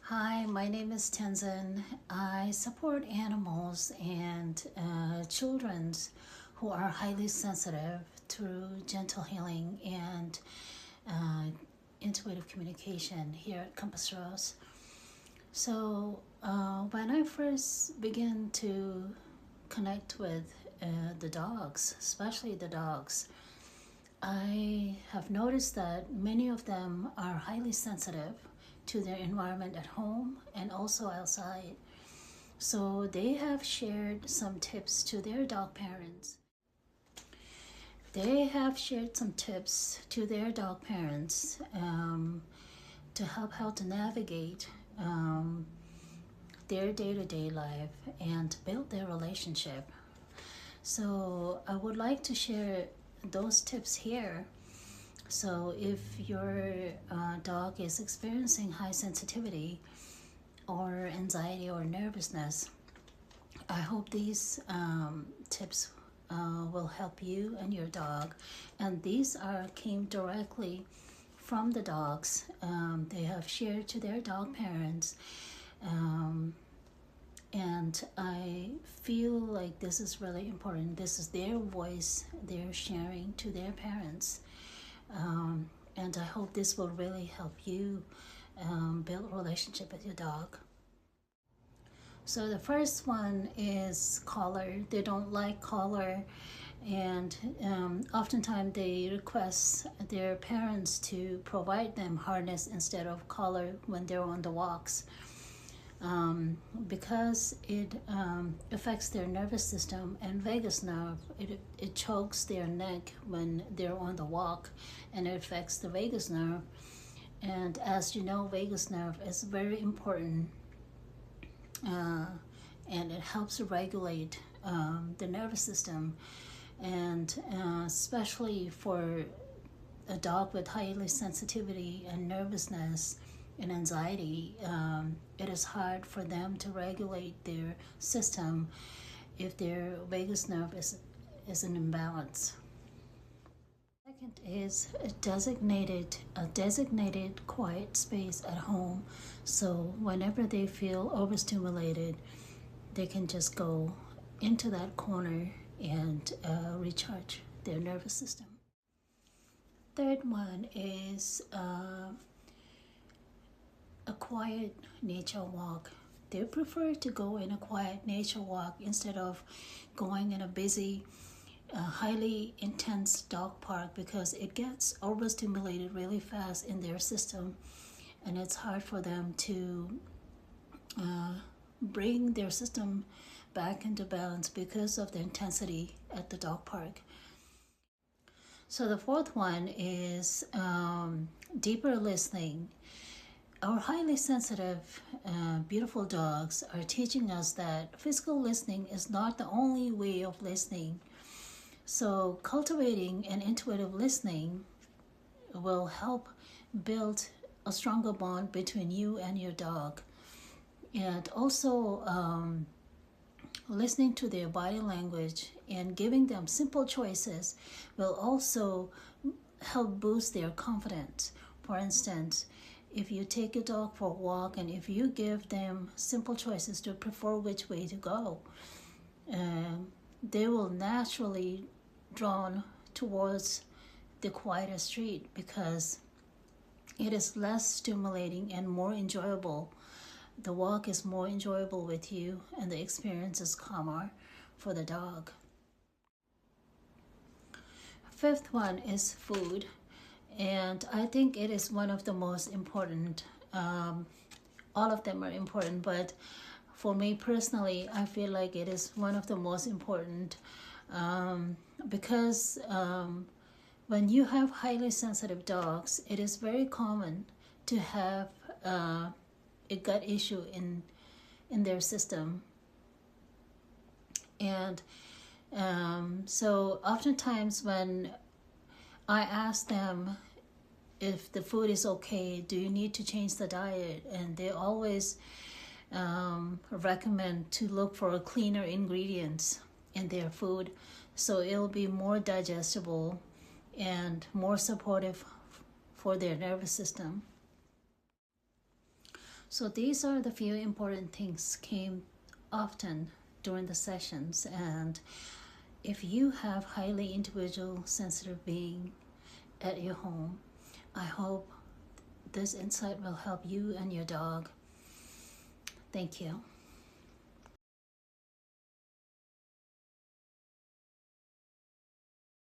Hi, my name is Tenzin. I support animals and children who are highly sensitive through gentle healing and uh, intuitive communication here at Compass Rose. So, when I first began to connect with the dogs, especially the dogs, I have noticed that many of them are highly sensitive to their environment at home and also outside. So they have shared some tips to their dog parents. They have shared some tips to their dog parents to help how to navigate their day-to-day life and build their relationship. So I would like to share those tips here. So if your dog is experiencing high sensitivity or anxiety or nervousness, I hope these tips will help you and your dog. And these came directly from the dogs. They have shared to their dog parents. And I feel like this is really important. This is their voice they're sharing to their parents. And I hope this will really help you build a relationship with your dog. So the first one is collar. They don't like collar, and oftentimes they request their parents to provide them harness instead of collar when they're on the walks. Because it affects their nervous system and vagus nerve. It chokes their neck when they're on the walk, and it affects the vagus nerve. And as you know, vagus nerve is very important, and it helps regulate the nervous system. And especially for a dog with highly sensitivity and nervousness and anxiety, it is hard for them to regulate their system if their vagus nerve is in imbalance. Second is a designated quiet space at home, so whenever they feel overstimulated, they can just go into that corner and recharge their nervous system. Third one is a quiet nature walk. They prefer to go in a quiet nature walk instead of going in a busy, highly intense dog park, because it gets overstimulated really fast in their system, and it's hard for them to bring their system back into balance because of the intensity at the dog park. So the fourth one is deeper listening. Our highly sensitive, beautiful dogs are teaching us that physical listening is not the only way of listening. So cultivating an intuitive listening will help build a stronger bond between you and your dog. And also listening to their body language and giving them simple choices will also help boost their confidence. For instance, if you take a dog for a walk and if you give them simple choices to prefer which way to go, they will naturally drawn towards the quieter street because it is less stimulating and more enjoyable. The walk is more enjoyable with you, and the experience is calmer for the dog. Fifth one is food, and I think it is one of the most important. All of them are important, but for me personally, I feel like it is one of the most important because when you have highly sensitive dogs, it is very common to have a gut issue in their system. And so oftentimes when I ask them if the food is okay, do you need to change the diet? And they always recommend to look for cleaner ingredients in their food, so it'll be more digestible and more supportive for their nervous system. So these are the few important things came often during the sessions. And if you have highly individual sensitive being at your home, I hope this insight will help you and your dog. Thank you.